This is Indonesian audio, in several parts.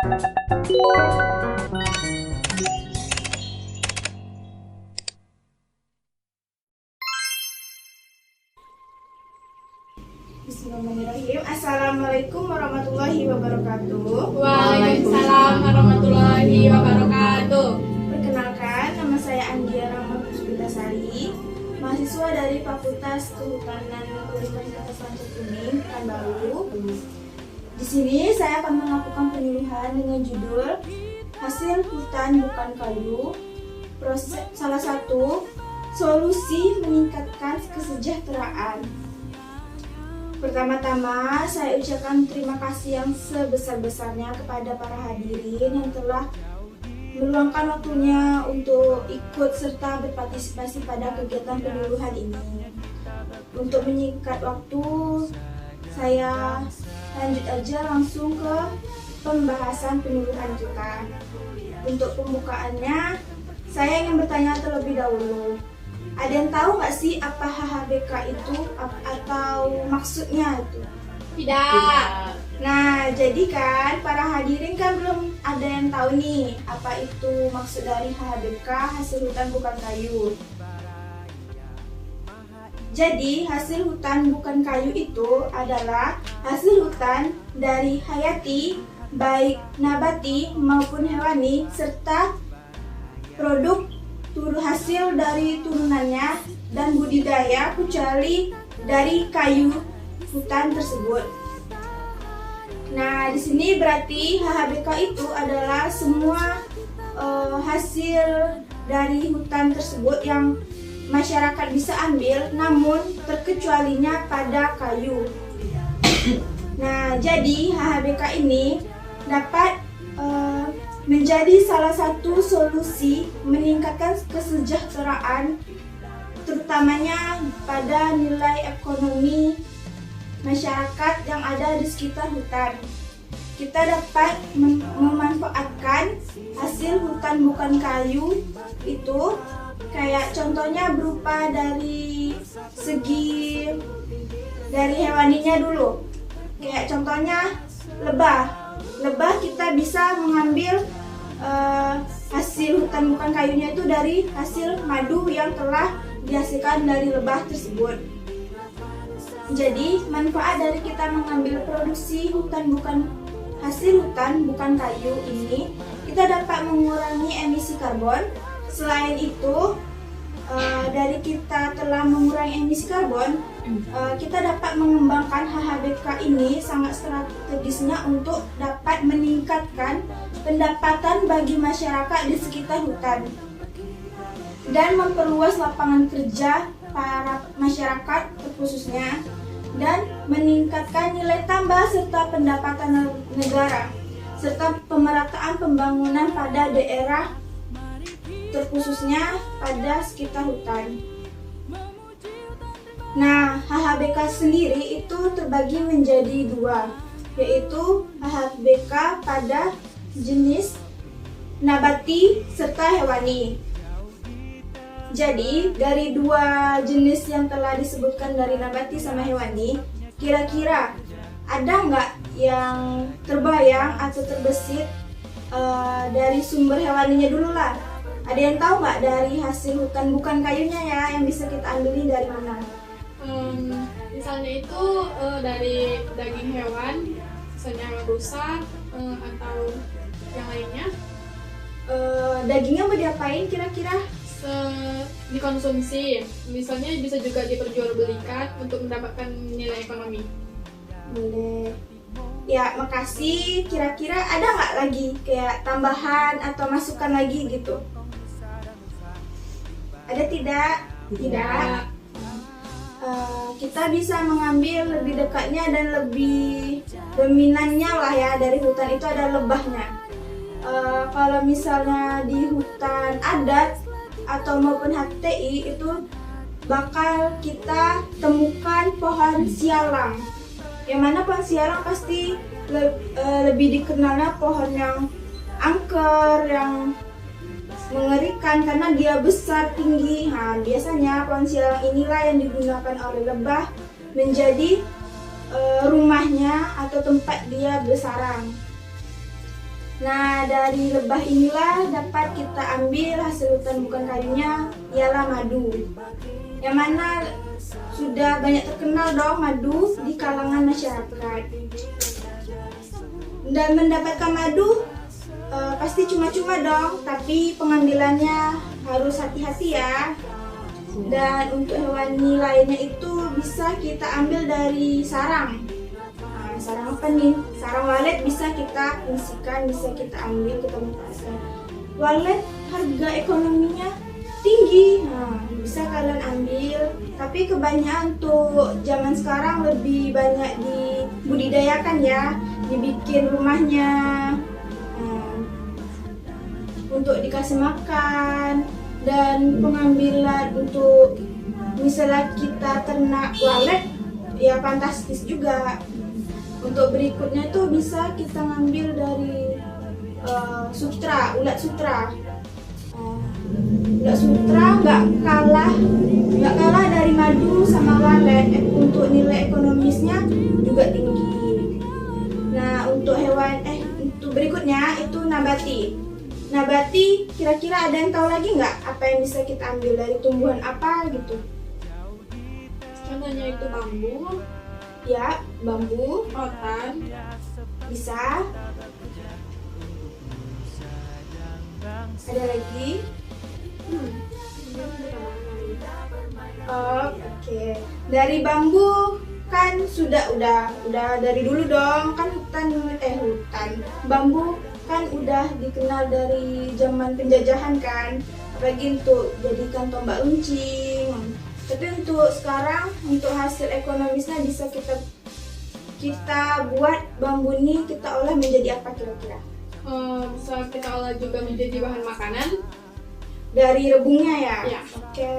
Bismillahirrahmanirrahim. Assalamualaikum warahmatullahi wabarakatuh. Waalaikumsalam warahmatullahi wabarakatuh. Perkenalkan, nama saya Anggia Rahma Puspitasari, mahasiswa dari Fakultas Kehutanan Universitas Lancet Kuning, Pekanbaru. Di sini saya akan melakukan penyuluhan dengan judul Hasil Hutan Bukan Kayu. Salah satu solusi meningkatkan kesejahteraan. Pertama-tama, saya ucapkan terima kasih yang sebesar-besarnya kepada para hadirin yang telah meluangkan waktunya untuk ikut serta berpartisipasi pada kegiatan penyuluhan ini. Untuk menyingkat waktu, saya lanjut aja langsung ke pembahasan penyuluhan kita. Untuk pembukaannya, saya ingin bertanya terlebih dahulu. Ada yang tahu nggak sih apa HHBK itu atau maksudnya itu? Tidak. Nah, jadi kan para hadirin kan belum ada yang tahu nih apa itu maksud dari HHBK, hasil hutan bukan kayu. Jadi hasil hutan bukan kayu itu adalah hasil hutan dari hayati, baik nabati maupun hewani, serta produk hasil dari turunannya dan budidaya kecuali dari kayu hutan tersebut. Nah, di sini berarti HHBK itu adalah semua hasil dari hutan tersebut yang masyarakat bisa ambil, namun terkecualinya pada kayu. Nah, jadi HHBK ini dapat menjadi salah satu solusi meningkatkan kesejahteraan, terutamanya pada nilai ekonomi masyarakat yang ada di sekitar hutan. Kita dapat memanfaatkan hasil hutan bukan kayu itu, kayak contohnya berupa dari segi dari hewaninya dulu. Kayak contohnya lebah. Lebah kita bisa mengambil hasil hutan bukan kayunya itu dari hasil madu yang telah dihasilkan dari lebah tersebut. Jadi manfaat dari kita mengambil produksi hasil hutan bukan kayu ini, kita dapat mengurangi emisi karbon. Selain itu, dari kita telah mengurangi emisi karbon, kita dapat mengembangkan HHBK ini sangat strategisnya untuk dapat meningkatkan pendapatan bagi masyarakat di sekitar hutan dan memperluas lapangan kerja para masyarakat khususnya, dan meningkatkan nilai tambah serta pendapatan negara serta pemerataan pembangunan pada daerah terkhususnya pada sekitar hutan. Nah, HHBK sendiri itu terbagi menjadi dua, yaitu HHBK pada jenis nabati serta hewani. Jadi, dari dua jenis yang telah disebutkan dari nabati sama hewani, kira-kira ada nggak yang terbayang atau terbesit dari sumber hewaninya dulu lah? Ada yang tahu nggak dari hasil hutan bukan kayunya ya, yang bisa kita ambilin dari mana? Misalnya itu dari daging hewan, misalnya rusa atau yang lainnya. Dagingnya mau diapain kira-kira? Dikonsumsi, misalnya bisa juga diperjualbelikan untuk mendapatkan nilai ekonomi. Boleh. Ya, makasih. Kira-kira ada nggak lagi kayak tambahan atau masukan lagi gitu? Ada tidak? Tidak. Kita bisa mengambil lebih dekatnya dan lebih dominannya lah ya dari hutan itu ada lebahnya. Kalau misalnya di hutan adat atau maupun HTI itu bakal kita temukan pohon sialang. Yang mana pohon sialang pasti lebih dikenalnya pohon yang angker, yang mengerikan karena dia besar tinggi. Nah, biasanya pohon sialang inilah yang digunakan oleh lebah menjadi rumahnya atau tempat dia bersarang. Nah, dari lebah inilah dapat kita ambil hasil hutan bukan kayunya, ialah madu. Yang mana sudah banyak terkenal dong madu di kalangan masyarakat. Dan mendapatkan madu pasti cuma-cuma dong, tapi pengambilannya harus hati-hati ya. Dan untuk hewani lainnya itu bisa kita ambil dari sarang. Sarang apa nih? Sarang walet bisa kita fungsikan, bisa kita ambil, kita manfaatkan. Walet harga ekonominya tinggi, bisa kalian ambil. Tapi kebanyakan untuk zaman sekarang lebih banyak dibudidayakan ya, dibikin rumahnya untuk dikasih makan. Dan pengambilan untuk misalnya kita ternak walet ya fantastis juga. Untuk berikutnya tuh bisa kita ngambil dari ulat sutra. Ulat sutra nggak kalah dari madu sama walet. Untuk nilai ekonomisnya juga tinggi. Nah, untuk untuk berikutnya itu nabati. Nabati, kira-kira ada yang tahu lagi nggak apa yang bisa kita ambil dari tumbuhan apa gitu? Contohnya itu bambu, Ya, bambu, rotan, bisa. Ada lagi? Oh, oke. Dari bambu kan udah dari dulu dong, kan hutan. Bambu kan udah dikenal dari zaman penjajahan kan, apalagi untuk jadikan tombak runcing. Tapi untuk sekarang, untuk hasil ekonomisnya bisa kita buat bambu ini kita olah menjadi apa kira-kira? Bisa kita olah juga menjadi bahan makanan. Dari rebungnya ya? Ya. Oke.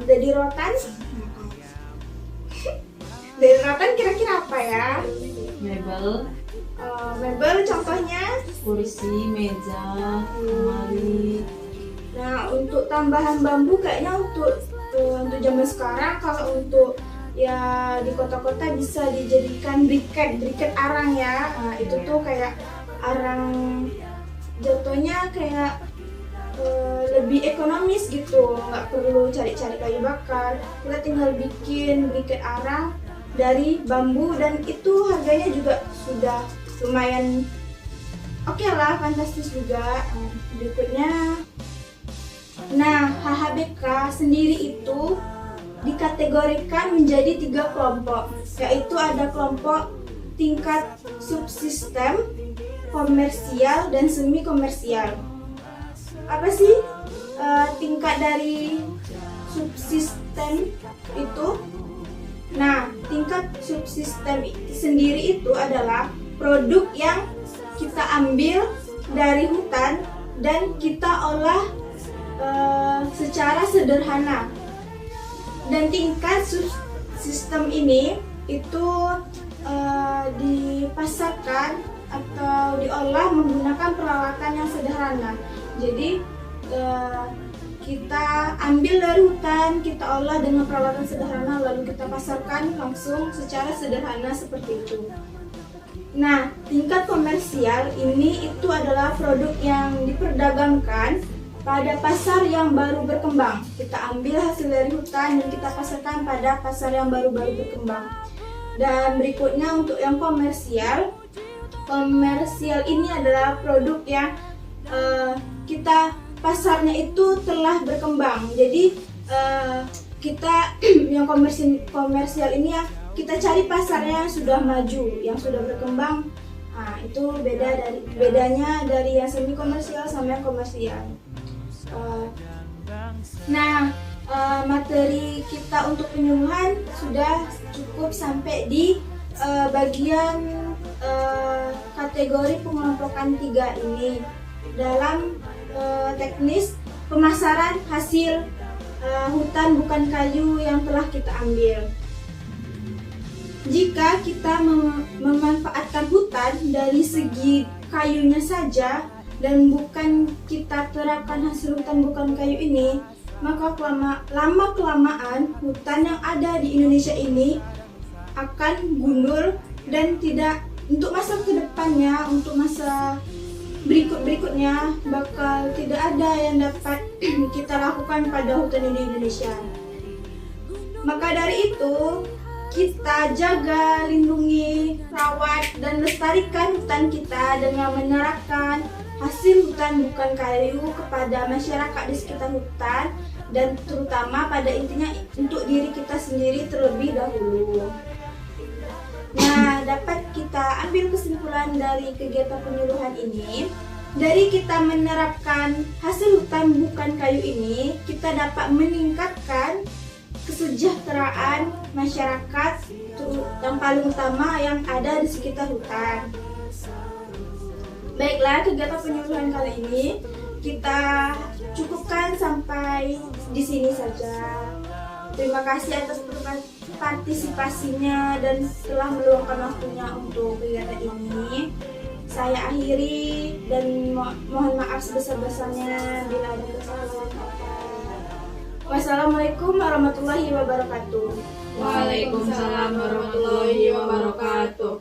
Dari rotan? Dari rotan kira-kira apa ya? Mebel, Mebel contohnya? kursi, meja, lemari. Nah, untuk tambahan bambu kayaknya untuk zaman sekarang, kalau untuk ya di kota-kota bisa dijadikan briket arang ya. Nah, itu tuh kayak arang, jatuhnya kayak lebih ekonomis gitu, nggak perlu cari-cari kayu bakar. Kita tinggal bikin briket arang dari bambu dan itu harganya juga sudah lumayan oke lah, fantastis juga. Berikutnya, nah, HHBK sendiri itu dikategorikan menjadi 3 kelompok, yaitu ada kelompok tingkat subsistem, komersial, dan semi komersial. Apa sih tingkat dari subsistem itu? Nah, tingkat subsistem sendiri itu adalah produk yang kita ambil dari hutan dan kita olah secara sederhana. Dan tingkat subsistem ini itu dipasarkan atau diolah menggunakan peralatan yang sederhana. Jadi kita ambil dari hutan, kita olah dengan peralatan sederhana, lalu kita pasarkan langsung secara sederhana seperti itu. Nah, tingkat komersial ini itu adalah produk yang diperdagangkan pada pasar yang baru berkembang. Kita ambil hasil dari hutan dan kita pasarkan pada pasar yang baru-baru berkembang. Dan berikutnya untuk yang komersial ini adalah produk yang kita pasarnya itu telah berkembang. Jadi kita yang komersial ini ya, kita cari pasarnya yang sudah maju, yang sudah berkembang. Nah, itu bedanya dari yang semi komersial sama yang komersial. Materi kita untuk penyuluhan sudah cukup sampai di bagian kategori pengelompokan 3 ini dalam teknis pemasaran hasil hutan bukan kayu yang telah kita ambil. Jika kita memanfaatkan hutan dari segi kayunya saja dan bukan kita terapkan hasil hutan bukan kayu ini, maka lama-kelamaan hutan yang ada di Indonesia ini akan gundul dan tidak, untuk masa ke depan harapannya untuk masa berikutnya bakal tidak ada yang dapat kita lakukan pada hutan di Indonesia. Maka dari itu, kita jaga, lindungi, rawat, dan lestarikan hutan kita dengan menyerahkan hasil hutan bukan kayu kepada masyarakat di sekitar hutan, dan terutama pada intinya untuk diri kita sendiri terlebih dahulu. Nah, dapat kita ambil kesimpulan dari kegiatan penyuluhan ini. Dari kita menerapkan hasil hutan bukan kayu ini, kita dapat meningkatkan kesejahteraan masyarakat yang paling utama yang ada di sekitar hutan. Baiklah, kegiatan penyuluhan kali ini kita cukupkan sampai di sini saja. Terima kasih atas partisipasinya dan telah meluangkan waktunya untuk kegiatan ini. Saya akhiri dan mohon maaf sebesar-besarnya bila ada kesalahan kata. Wassalamualaikum warahmatullahi wabarakatuh. Waalaikumsalam warahmatullahi wabarakatuh.